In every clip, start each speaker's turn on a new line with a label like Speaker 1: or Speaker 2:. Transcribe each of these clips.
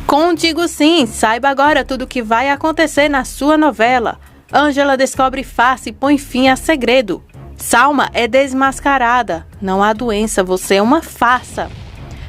Speaker 1: Contigo sim, saiba agora tudo o que vai acontecer na sua novela. Ângela descobre face e põe fim a segredo. Salma é desmascarada. Não há doença, você é uma farsa.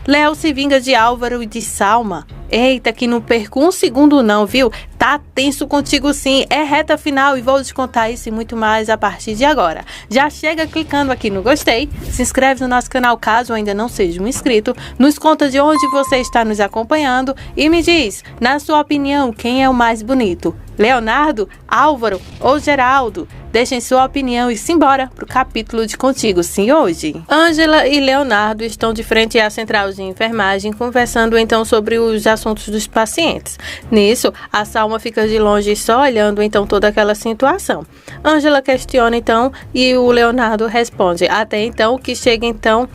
Speaker 1: Léo se vinga de Álvaro e de Salma. Eita, que não perco um segundo não, viu? Tá tenso contigo sim, é reta final e vou te contar isso e muito mais a partir de agora. Já chega clicando aqui no gostei, se inscreve no nosso canal caso ainda não seja um inscrito, nos conta de onde você está nos acompanhando e me diz, na sua opinião, quem é o mais bonito? Leonardo, Álvaro ou Geraldo? Deixem sua opinião e simbora pro capítulo de Contigo Sim hoje. Ângela e Leonardo estão de frente à central de enfermagem conversando então sobre os assuntos dos pacientes. Nisso, a Salma fica de longe só olhando então toda aquela situação. Ângela questiona então e o Leonardo responde. Até então que chega então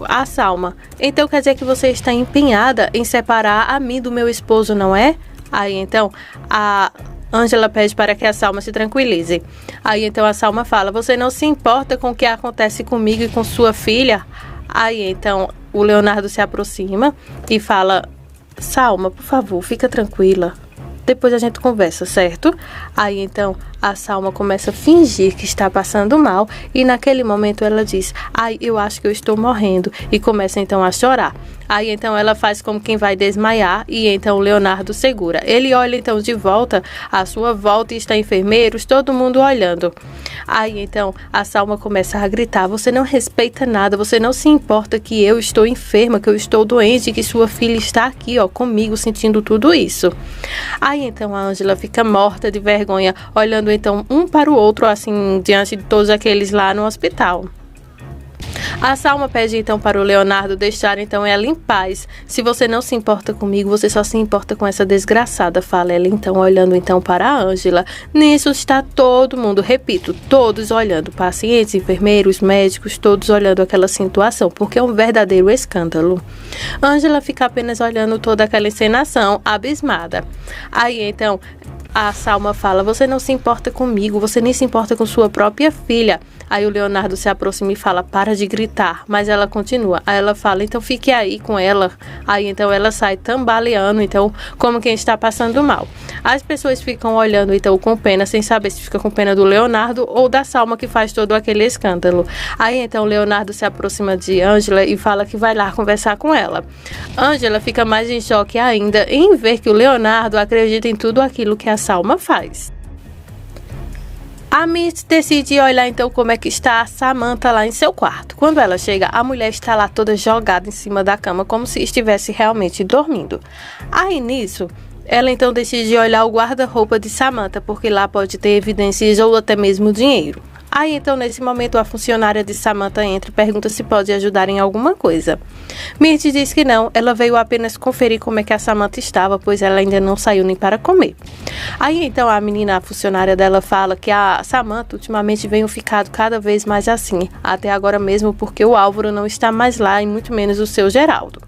Speaker 1: a Salma. Então quer dizer que você está empenhada em separar a mim do meu esposo, não é? Aí então a Ângela pede para que a Salma se tranquilize. Aí então a Salma fala, você não se importa com o que acontece comigo e com sua filha? Aí então o Leonardo se aproxima e fala, Salma, por favor, fica tranquila. Depois a gente conversa, certo? Aí então a Salma começa a fingir que está passando mal e naquele momento ela diz, ai, eu acho que eu estou morrendo e começa então a chorar. Aí então ela faz como quem vai desmaiar e então o Leonardo segura. Ele olha então de volta, à sua volta está enfermeiros, todo mundo olhando. Aí então a Salma começa a gritar, você não respeita nada, você não se importa que eu estou enferma, que eu estou doente, que sua filha está aqui, ó, comigo, sentindo tudo isso. Aí então a Ângela fica morta de vergonha, olhando então um para o outro, assim, diante de todos aqueles lá no hospital. A Salma pede então para o Leonardo deixar então ela em paz. Se você não se importa comigo, você só se importa com essa desgraçada, fala ela então, olhando então para a Ângela. Nisso está todo mundo, repito, todos olhando, pacientes, enfermeiros, médicos, todos olhando aquela situação, porque é um verdadeiro escândalo. Ângela fica apenas olhando toda aquela encenação, abismada. Aí então a Salma fala, você não se importa comigo, você nem se importa com sua própria filha. Aí o Leonardo se aproxima e fala, para de gritar, mas ela continua. Aí ela fala, então fique aí com ela. Aí então ela sai tambaleando, então como quem está passando mal. As pessoas ficam olhando então com pena, sem saber se fica com pena do Leonardo ou da Salma que faz todo aquele escândalo. Aí então o Leonardo se aproxima de Ângela e fala que vai lá conversar com ela. Ângela fica mais em choque ainda em ver que o Leonardo acredita em tudo aquilo que a Salma faz. A Mitty decide olhar então como é que está a Samantha lá em seu quarto. Quando ela chega, a mulher está lá toda jogada em cima da cama, como se estivesse realmente dormindo. Aí nisso, ela então decide olhar o guarda-roupa de Samantha, porque lá pode ter evidências ou até mesmo dinheiro. Aí então nesse momento a funcionária de Samantha entra e pergunta se pode ajudar em alguma coisa. Mitty diz que não, ela veio apenas conferir como é que a Samantha estava, pois ela ainda não saiu nem para comer. Aí então a menina, a funcionária dela, fala que a Samantha ultimamente veio ficado cada vez mais assim, até agora mesmo porque o Álvaro não está mais lá e muito menos o seu Geraldo.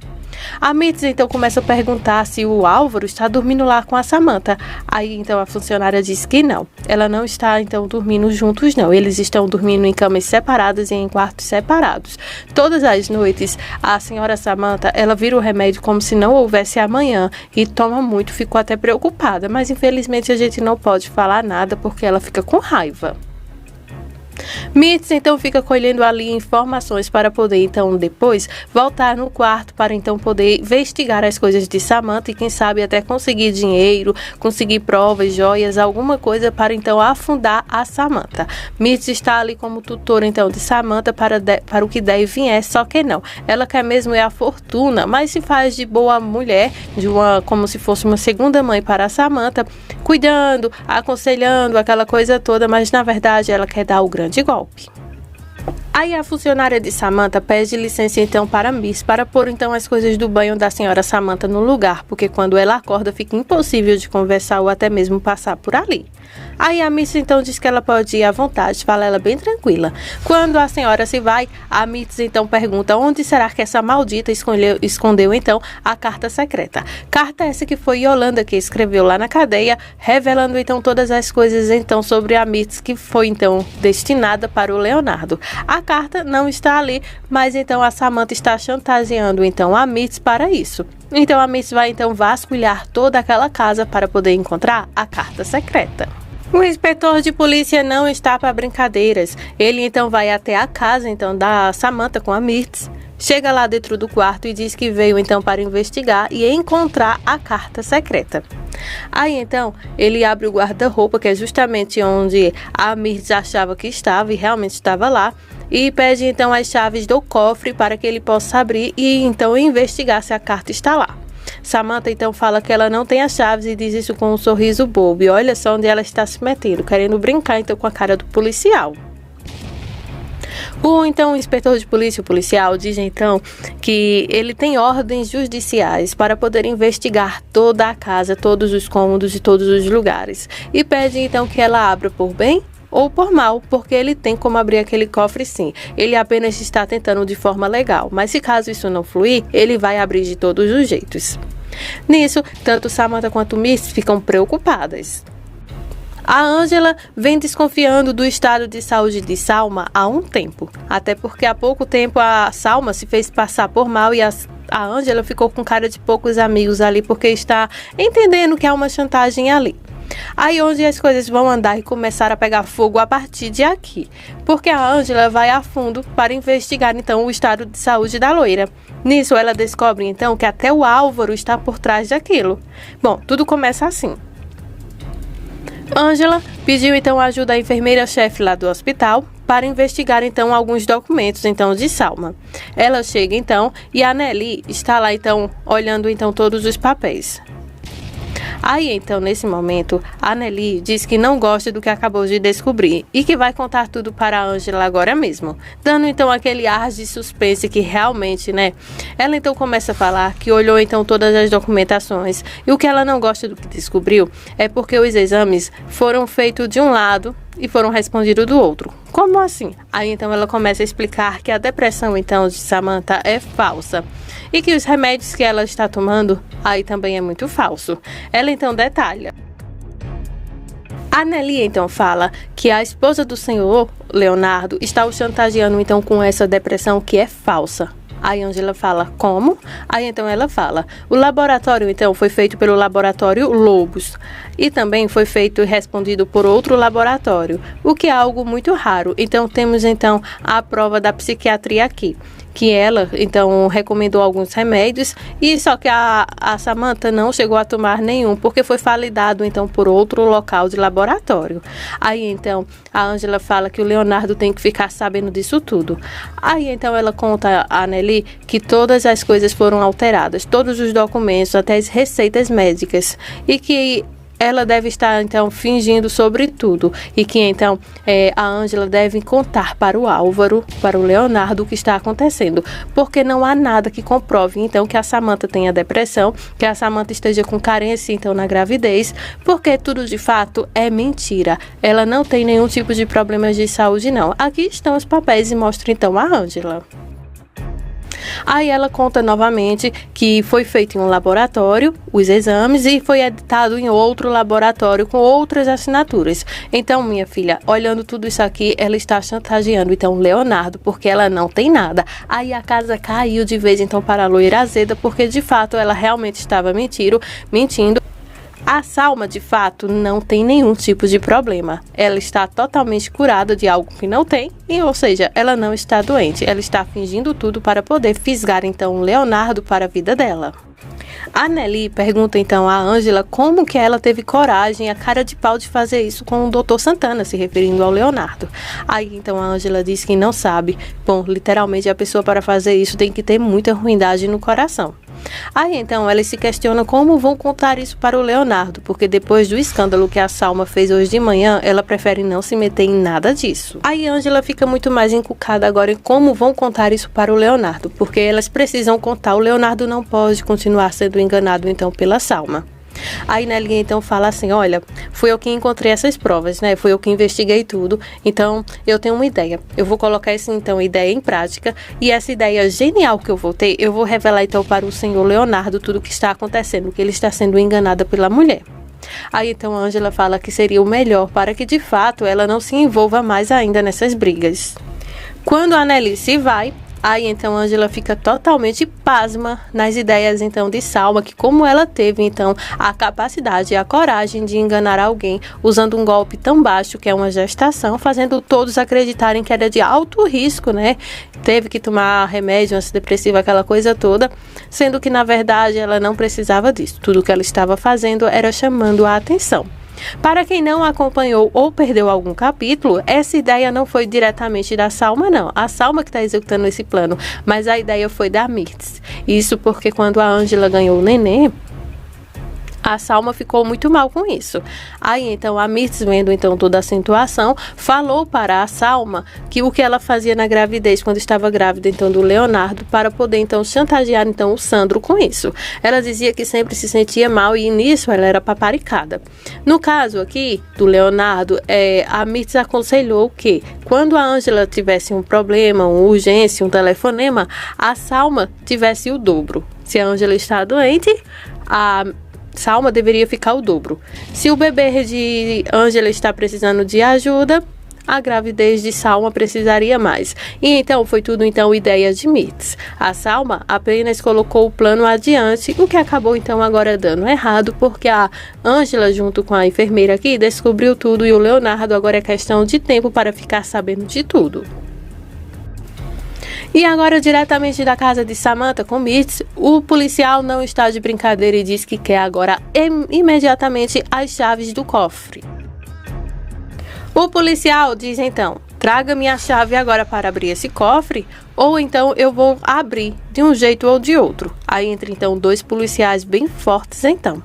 Speaker 1: A Mitty então começa a perguntar se o Álvaro está dormindo lá com a Samantha. Aí então a funcionária diz que não. Ela não está então dormindo juntos não. Eles estão dormindo em camas separadas e em quartos separados. Todas as noites a senhora Samantha, ela vira o remédio como se não houvesse amanhã e toma muito, ficou até preocupada. Mas infelizmente a gente não pode falar nada porque ela fica com raiva. Mitty então fica colhendo ali informações para poder então depois voltar no quarto para então poder investigar as coisas de Samantha e quem sabe até conseguir dinheiro, conseguir provas, joias, alguma coisa para então afundar a Samantha. Mitty está ali como tutora então de Samantha para o que der e vier, só que não. Ela quer mesmo é a fortuna, mas se faz de boa mulher, como se fosse uma segunda mãe para a Samantha, cuidando, aconselhando, aquela coisa toda, mas na verdade ela quer dar o grande golpe. Aí a funcionária de Samantha pede licença então para Miss para pôr então as coisas do banho da senhora Samantha no lugar, porque quando ela acorda fica impossível de conversar ou até mesmo passar por ali. Aí a Miss então diz que ela pode ir à vontade, fala ela bem tranquila. Quando a senhora se vai, a Miss então pergunta onde será que essa maldita escondeu então a carta secreta. Carta essa que foi Yolanda que escreveu lá na cadeia, revelando então todas as coisas então sobre a Miss que foi então destinada para o Leonardo. A carta não está ali, mas então a Samantha está chantageando então a Mirtz para isso. Então a Mirtz vai então vasculhar toda aquela casa para poder encontrar a carta secreta. O inspetor de polícia não está para brincadeiras. Ele então vai até a casa então da Samantha com a Mirtz. Chega lá dentro do quarto e diz que veio então para investigar e encontrar a carta secreta. Aí então ele abre o guarda-roupa, que é justamente onde a Mirtz achava que estava e realmente estava lá, e pede então as chaves do cofre para que ele possa abrir e então investigar se a carta está lá. Samantha então fala que ela não tem as chaves e diz isso com um sorriso bobo. E olha só onde ela está se metendo, querendo brincar então com a cara do policial. O inspetor de polícia, o policial, diz então que ele tem ordens judiciais para poder investigar toda a casa, todos os cômodos e todos os lugares. E pede então que ela abra por bem ou por mal, porque ele tem como abrir aquele cofre sim. Ele apenas está tentando de forma legal, mas se caso isso não fluir, ele vai abrir de todos os jeitos. Nisso, tanto Samantha quanto Mirtz ficam preocupadas. A Angela vem desconfiando do estado de saúde de Salma há um tempo, até porque há pouco tempo a Salma se fez passar por mal e a Angela ficou com cara de poucos amigos ali porque está entendendo que há uma chantagem ali. Aí onde as coisas vão andar e começar a pegar fogo a partir de aqui, porque a Angela vai a fundo para investigar então o estado de saúde da loira. Nisso ela descobre então que até o Álvaro está por trás daquilo. Bom, tudo começa assim. Angela pediu então ajuda à enfermeira-chefe lá do hospital para investigar então alguns documentos então de Salma. Ela chega então e a Nelly está lá então olhando então todos os papéis. Aí então nesse momento a Nelly diz que não gosta do que acabou de descobrir e que vai contar tudo para a Angela agora mesmo, dando então aquele ar de suspense que realmente, né? Ela então começa a falar que olhou então todas as documentações e o que ela não gosta do que descobriu é porque os exames foram feitos de um lado e foram respondidos do outro. Como assim? Aí então ela começa a explicar que a depressão então de Samantha é falsa e que os remédios que ela está tomando aí também é muito falso. Ela então detalha. A Nelly então fala que a esposa do senhor Leonardo está o chantageando então com essa depressão que é falsa. Aí Angela fala, como? Aí então ela fala, o laboratório então foi feito pelo laboratório Lobos e também foi feito e respondido por outro laboratório, o que é algo muito raro. Então temos então a prova da psiquiatria aqui, que ela então recomendou alguns remédios e só que a Samantha não chegou a tomar nenhum porque foi validado então por outro local de laboratório. Aí então a Angela fala que o Leonardo tem que ficar sabendo disso tudo. Aí então ela conta a Nelly que todas as coisas foram alteradas, todos os documentos, até as receitas médicas, e que ela deve estar então fingindo sobre tudo e que então a Angela deve contar para o Álvaro, para o Leonardo o que está acontecendo, porque não há nada que comprove então que a Samantha tenha depressão, que a Samantha esteja com carência então na gravidez, porque tudo de fato é mentira. Ela não tem nenhum tipo de problemas de saúde não. Aqui estão os papéis e mostra então a Angela. Aí ela conta novamente que foi feito em um laboratório os exames e foi editado em outro laboratório com outras assinaturas. Então, minha filha, olhando tudo isso aqui, ela está chantageando então Leonardo porque ela não tem nada. Aí a casa caiu de vez então para a loira azeda porque de fato ela realmente estava mentindo. A Salma, de fato, não tem nenhum tipo de problema. Ela está totalmente curada de algo que não tem, ou seja, ela não está doente. Ela está fingindo tudo para poder fisgar, então, o Leonardo para a vida dela. A Nelly pergunta, então, a Angela como que ela teve coragem, a cara de pau de fazer isso com o Dr. Santana, se referindo ao Leonardo. Aí, então, a Angela diz que não sabe. Bom, literalmente, a pessoa para fazer isso tem que ter muita ruindade no coração. Aí então ela se questiona como vão contar isso para o Leonardo, porque depois do escândalo que a Salma fez hoje de manhã, ela prefere não se meter em nada disso. Aí Angela fica muito mais encucada agora em como vão contar isso para o Leonardo, porque elas precisam contar, o Leonardo não pode continuar sendo enganado então pela Salma. Aí Nelly então fala assim, olha, fui eu que encontrei essas provas, né? Fui eu que investiguei tudo, então eu tenho uma ideia. Eu vou colocar essa então ideia em prática e essa ideia genial que eu vou ter, eu vou revelar então para o senhor Leonardo tudo o que está acontecendo, que ele está sendo enganado pela mulher. Aí então a Angela fala que seria o melhor para que de fato ela não se envolva mais ainda nessas brigas. Quando a Annelise vai, aí então Ângela fica totalmente pasma nas ideias então de Salma, que como ela teve então a capacidade e a coragem de enganar alguém usando um golpe tão baixo que é uma gestação, fazendo todos acreditarem que era de alto risco, né? Teve que tomar remédio antidepressivo, aquela coisa toda, sendo que na verdade ela não precisava disso. Tudo que ela estava fazendo era chamando a atenção. Para quem não acompanhou ou perdeu algum capítulo, essa ideia não foi diretamente da Salma, não. A Salma que está executando esse plano, mas a ideia foi da Mirtz. Isso porque quando a Ângela ganhou o neném, a Salma ficou muito mal com isso. Aí então a Mirtz, vendo então toda a situação, falou para a Salma que o que ela fazia na gravidez, quando estava grávida então do Leonardo, para poder então chantagear então o Sandro com isso. Ela dizia que sempre se sentia mal e nisso ela era paparicada. No caso aqui do Leonardo, a Mirtz aconselhou que quando a Ângela tivesse um problema, uma urgência, um telefonema, a Salma tivesse o dobro. Se a Ângela está doente, a Salma deveria ficar o dobro. Se o bebê de Ângela está precisando de ajuda, a gravidez de Salma precisaria mais. E então foi tudo então ideia de Mirtz. A Salma apenas colocou o plano adiante, o que acabou então agora dando errado, porque a Ângela junto com a enfermeira aqui descobriu tudo e o Leonardo agora é questão de tempo para ficar sabendo de tudo. E agora, diretamente da casa de Samantha com Mirtz, o policial não está de brincadeira e diz que quer agora imediatamente as chaves do cofre. O policial diz então: traga minha chave agora para abrir esse cofre, ou então eu vou abrir de um jeito ou de outro. Aí entra então dois policiais bem fortes então.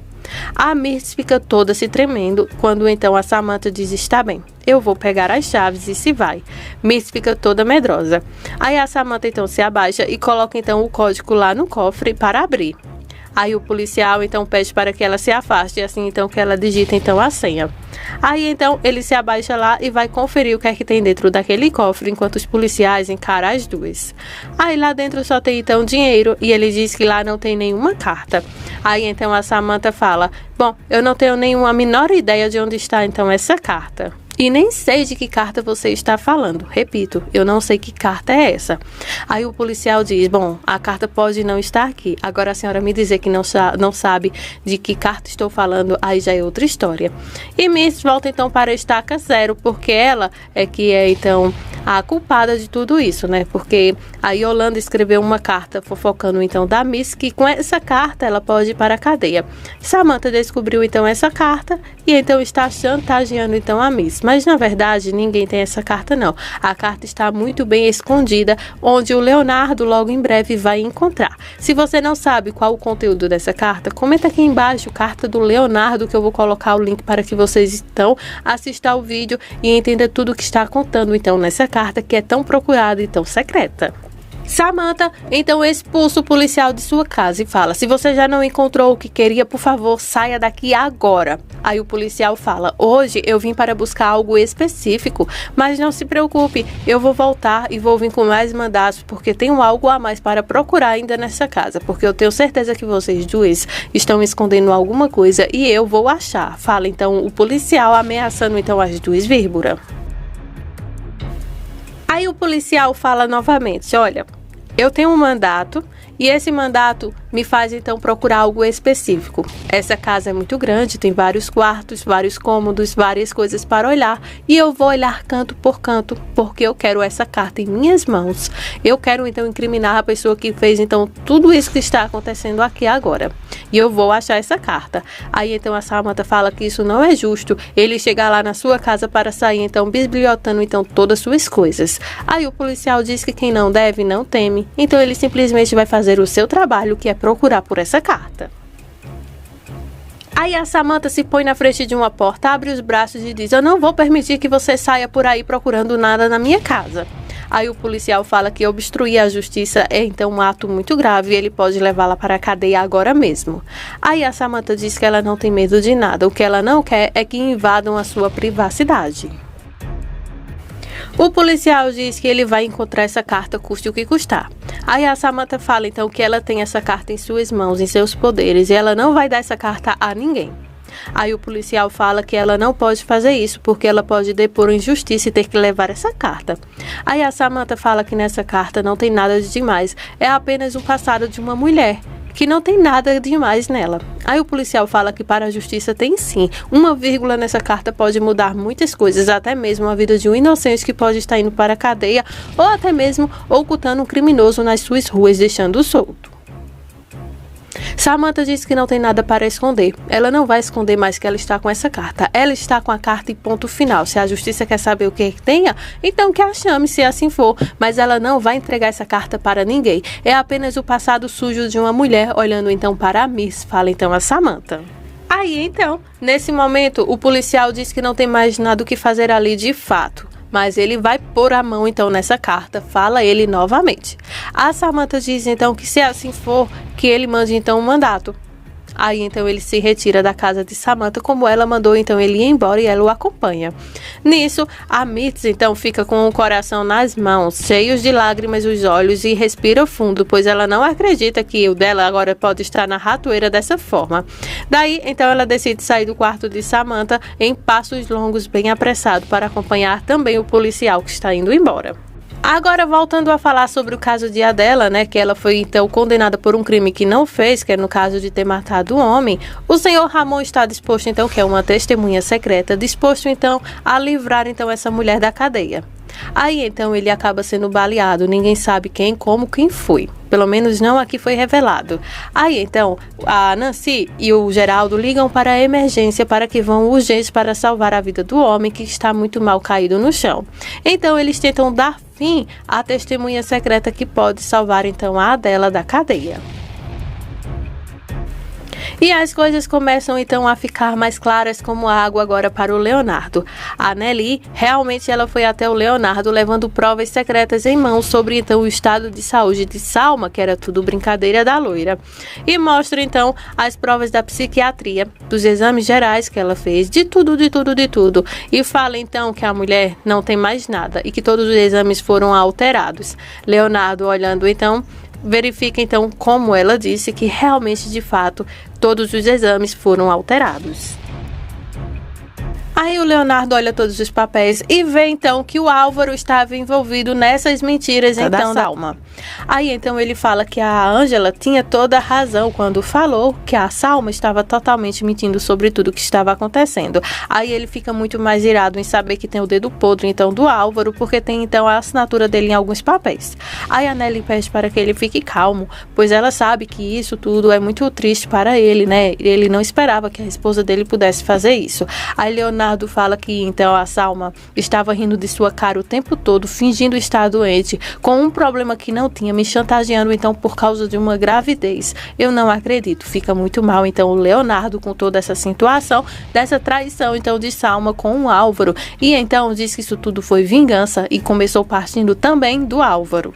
Speaker 1: A Mirtz fica toda se tremendo quando então a Samantha diz: está bem, eu vou pegar as chaves e se vai. Mirtz fica toda medrosa. Aí a Samantha então se abaixa e coloca então o código lá no cofre para abrir. Aí o policial então pede para que ela se afaste, assim então que ela digita então a senha. Aí então ele se abaixa lá e vai conferir o que é que tem dentro daquele cofre, enquanto os policiais encaram as duas. Aí lá dentro só tem então dinheiro e ele diz que lá não tem nenhuma carta. Aí então a Samantha fala: bom, eu não tenho nenhuma menor ideia de onde está então essa carta. E nem sei de que carta você está falando. Repito, eu não sei que carta é essa. Aí o policial diz: bom, a carta pode não estar aqui. Agora a senhora me dizer que não sabe de que carta estou falando, aí já é outra história. E Mirtz volta então para a estaca zero, porque ela é que é então a culpada de tudo isso, né? Porque a Yolanda escreveu uma carta fofocando então da Mirtz, que com essa carta ela pode ir para a cadeia. Samantha descobriu então essa carta e então está chantageando então a Mirtz. Mas na verdade ninguém tem essa carta não. A carta está muito bem escondida, onde o Leonardo logo em breve vai encontrar. Se você não sabe qual o conteúdo dessa carta, comenta aqui embaixo, carta do Leonardo, que eu vou colocar o link para que vocês então assistam ao vídeo e entendam tudo o que está contando então nessa carta que é tão procurada e tão secreta. Samantha então expulsa o policial de sua casa e fala: se você já não encontrou o que queria, por favor, saia daqui agora. Aí o policial fala: hoje eu vim para buscar algo específico, mas não se preocupe, eu vou voltar e vou vir com mais mandatos, porque tenho algo a mais para procurar ainda nessa casa, porque eu tenho certeza que vocês dois estão escondendo alguma coisa e eu vou achar. Fala então o policial, ameaçando então as duas vírgulas. Aí o policial fala novamente: olha, eu tenho um mandato e esse mandato me faz então procurar algo específico. Essa casa é muito grande, tem vários quartos, vários cômodos, várias coisas para olhar e eu vou olhar canto por canto porque eu quero essa carta em minhas mãos. Eu quero então incriminar a pessoa que fez então tudo isso que está acontecendo aqui agora. E eu vou achar essa carta. Aí então a Samantha fala que isso não é justo ele chegar lá na sua casa para sair então bisbilhotando então todas as suas coisas. Aí o policial diz que quem não deve não teme. Então ele simplesmente vai fazer o seu trabalho, que é procurar por essa carta. Aí a Samantha se põe na frente de uma porta, abre os braços e diz: eu não vou permitir que você saia por aí procurando nada na minha casa. Aí o policial fala que obstruir a justiça é então um ato muito grave e ele pode levá-la para a cadeia agora mesmo. Aí a Samantha diz que ela não tem medo de nada, o que ela não quer é que invadam a sua privacidade. O policial diz que ele vai encontrar essa carta, custe o que custar. Aí a Samantha fala então que ela tem essa carta em suas mãos, em seus poderes, e ela não vai dar essa carta a ninguém. Aí o policial fala que ela não pode fazer isso, porque ela pode depor injustiça e ter que levar essa carta. Aí a Samantha fala que nessa carta não tem nada de demais, é apenas um passado de uma mulher, que não tem nada demais nela. Aí o policial fala que para a justiça tem sim. Uma vírgula nessa carta pode mudar muitas coisas, até mesmo a vida de um inocente que pode estar indo para a cadeia, ou até mesmo ocultando um criminoso nas suas ruas, deixando-o solto. Samantha diz que não tem nada para esconder. Ela não vai esconder mais que ela está com essa carta. Ela está com a carta e ponto final. Se a justiça quer saber o que tenha, então que a chame, se assim for. Mas ela não vai entregar essa carta para ninguém. É apenas o passado sujo de uma mulher, olhando então para a Miss. Fala então a Samantha. Aí então, nesse momento, o policial diz que não tem mais nada o que fazer ali de fato. Mas ele vai pôr a mão então nessa carta, fala ele novamente. A Samantha diz então que se assim for, que ele mande então um mandato. Aí então ele se retira da casa de Samantha, como ela mandou então ele ir embora e ela o acompanha. Nisso, a Mitz então fica com o coração nas mãos, cheios de lágrimas os olhos e respira fundo, pois ela não acredita que o dela agora pode estar na ratoeira dessa forma. Daí então ela decide sair do quarto de Samantha em passos longos, bem apressado, para acompanhar também o policial que está indo embora. Agora, voltando a falar sobre o caso de Adela, né, que ela foi então condenada por um crime que não fez, que é no caso de ter matado o homem, o senhor Ramon está disposto então, que é uma testemunha secreta, disposto então a livrar então essa mulher da cadeia. Aí então ele acaba sendo baleado, ninguém sabe quem, como, quem foi. Pelo menos não aqui foi revelado. Aí então a Nancy e o Geraldo ligam para a emergência para que vão urgentes para salvar a vida do homem que está muito mal caído no chão. Então eles tentam dar fim à testemunha secreta que pode salvar então a Adela da cadeia. E as coisas começam então a ficar mais claras como água agora para o Leonardo. A Nelly, realmente ela foi até o Leonardo levando provas secretas em mãos sobre então o estado de saúde de Salma, que era tudo brincadeira da loira. E mostra então as provas da psiquiatria, dos exames gerais que ela fez, de tudo. E fala então que a mulher não tem mais nada e que todos os exames foram alterados. Leonardo olhando então, verifica então, como ela disse, que realmente de fato todos os exames foram alterados. Aí o Leonardo olha todos os papéis e vê então que o Álvaro estava envolvido nessas mentiras então da Salma. Aí então ele fala que a Ângela tinha toda a razão quando falou que a Salma estava totalmente mentindo sobre tudo o que estava acontecendo. Aí ele fica muito mais irado em saber que tem o dedo podre então do Álvaro, porque tem então a assinatura dele em alguns papéis. Aí a Nelly pede para que ele fique calmo, pois ela sabe que isso tudo é muito triste para ele, né? Ele não esperava que a esposa dele pudesse fazer isso. Aí Leonardo fala que então a Salma estava rindo de sua cara o tempo todo, fingindo estar doente, com um problema que não tinha, me chantageando então por causa de uma gravidez. Eu não acredito. Fica muito mal então o Leonardo com toda essa situação, dessa traição então de Salma com o Álvaro, e então diz que isso tudo foi vingança e começou partindo também do Álvaro.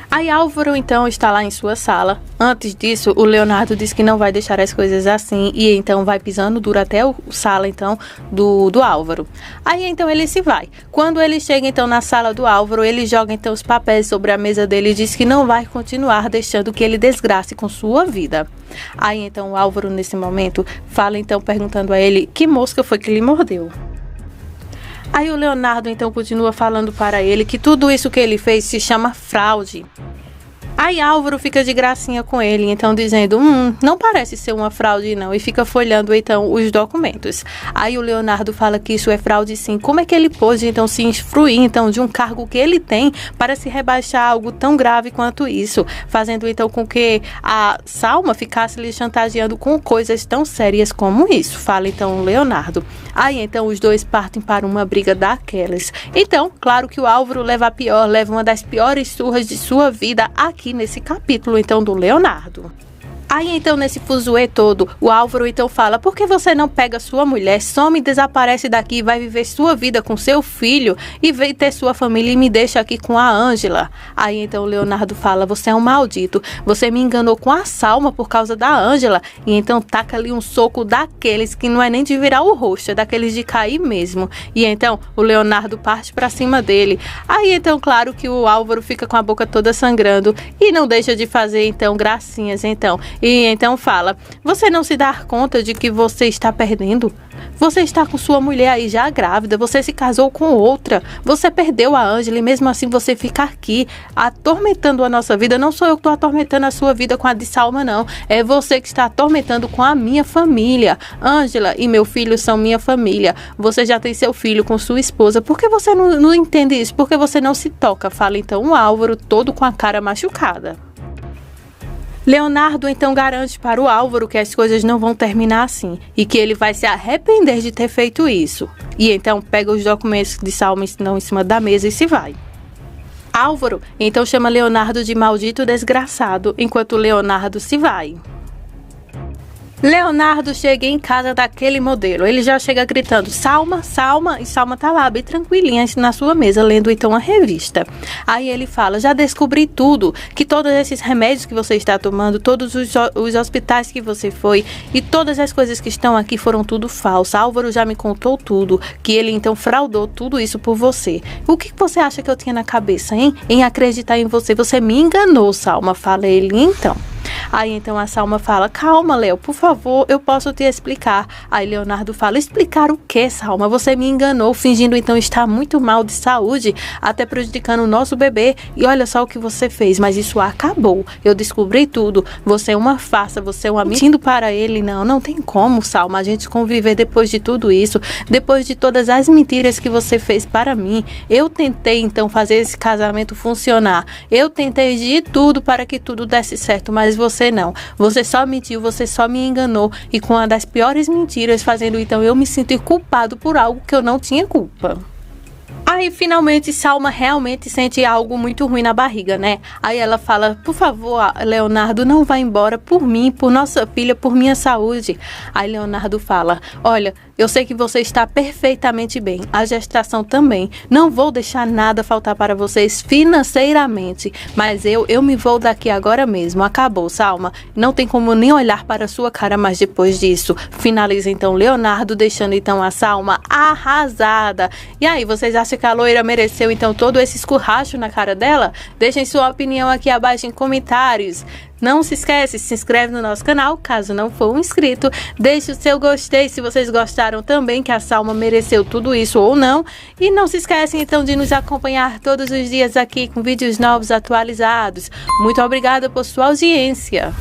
Speaker 1: Aí Álvaro então está lá em sua sala. Antes disso, o Leonardo diz que não vai deixar as coisas assim e então vai pisando duro até a sala então do Álvaro. Aí então ele se vai. Quando ele chega então na sala do Álvaro, ele joga então os papéis sobre a mesa dele e diz que não vai continuar deixando que ele desgrace com sua vida. Aí então o Álvaro nesse momento fala então perguntando a ele que mosca foi que lhe mordeu. Aí o Leonardo então continua falando para ele que tudo isso que ele fez se chama fraude. Aí Álvaro fica de gracinha com ele, então dizendo, não parece ser uma fraude não, e fica folhando então os documentos. Aí o Leonardo fala que isso é fraude sim. Como é que ele pôde então se infruir então de um cargo que ele tem para se rebaixar a algo tão grave quanto isso, fazendo então com que a Salma ficasse lhe chantageando com coisas tão sérias como isso, fala então o Leonardo. Aí então os dois partem para uma briga daquelas. Então, claro que o Álvaro leva uma das piores surras de sua vida aqui nesse capítulo então do Leonardo. Aí então nesse fuzuê todo, o Álvaro então fala, por que você não pega sua mulher, some e desaparece daqui, vai viver sua vida com seu filho e vem ter sua família e me deixa aqui com a Ângela? Aí então o Leonardo fala, você é um maldito, você me enganou com a Salma por causa da Ângela, e então taca ali um soco daqueles que não é nem de virar o rosto, é daqueles de cair mesmo. E então o Leonardo parte pra cima dele. Aí então claro que o Álvaro fica com a boca toda sangrando e não deixa de fazer então gracinhas então. E então fala: você não se dá conta de que você está perdendo? Você está com sua mulher aí já grávida, você se casou com outra, você perdeu a Ângela e mesmo assim você fica aqui atormentando a nossa vida. Não sou eu que estou atormentando a sua vida com a de Salma, não. É você que está atormentando com a minha família. Ângela e meu filho são minha família. Você já tem seu filho com sua esposa. Por que você não entende isso? Por que você não se toca? Fala então o Álvaro, todo com a cara machucada. Leonardo então garante para o Álvaro que as coisas não vão terminar assim e que ele vai se arrepender de ter feito isso. E então pega os documentos de Salma em cima da mesa e se vai. Álvaro então chama Leonardo de maldito desgraçado enquanto Leonardo se vai. Leonardo chega em casa daquele modelo. Ele já chega gritando: Salma, Salma. E Salma tá lá bem tranquilinha na sua mesa, lendo então a revista. Aí ele fala: já descobri tudo, que todos esses remédios que você está tomando, todos os hospitais que você foi e todas as coisas que estão aqui foram tudo falsas. Álvaro já me contou tudo, que ele então fraudou tudo isso por você. O que você acha que eu tinha na cabeça, hein? Em acreditar em você. Você me enganou, Salma, fala ele então. Aí então a Salma fala: calma, Léo, por favor, eu posso te explicar. Aí Leonardo fala: explicar o que, Salma? Você me enganou, fingindo então estar muito mal de saúde, até prejudicando o nosso bebê. E olha só o que você fez, mas isso acabou. Eu descobri tudo. Você é uma farsa, você é uma mentindo para ele. Não tem como, Salma, a gente conviver depois de tudo isso, depois de todas as mentiras que você fez para mim. Eu tentei então fazer esse casamento funcionar. Eu tentei de tudo para que tudo desse certo, mas você não. Você só mentiu, você só me enganou e com uma das piores mentiras, fazendo então eu me sentir culpado por algo que eu não tinha culpa. Aí finalmente Salma realmente sente algo muito ruim na barriga, né? Aí ela fala: por favor, Leonardo, não vá embora, por mim, por nossa filha, por minha saúde. Aí Leonardo fala: olha, eu sei que você está perfeitamente bem, a gestação também, não vou deixar nada faltar para vocês financeiramente, mas eu me vou daqui agora mesmo, acabou, Salma, não tem como nem olhar para a sua cara mais depois disso. Finaliza então Leonardo, deixando então a Salma arrasada. E aí, vocês acham que a loira mereceu então todo esse escurracho na cara dela? Deixem sua opinião aqui abaixo em comentários. Não se esquece, se inscreve no nosso canal, caso não for um inscrito. Deixe o seu gostei se vocês gostaram também, que a Salma mereceu tudo isso ou não. E não se esquecem então de nos acompanhar todos os dias aqui com vídeos novos atualizados. Muito obrigada por sua audiência.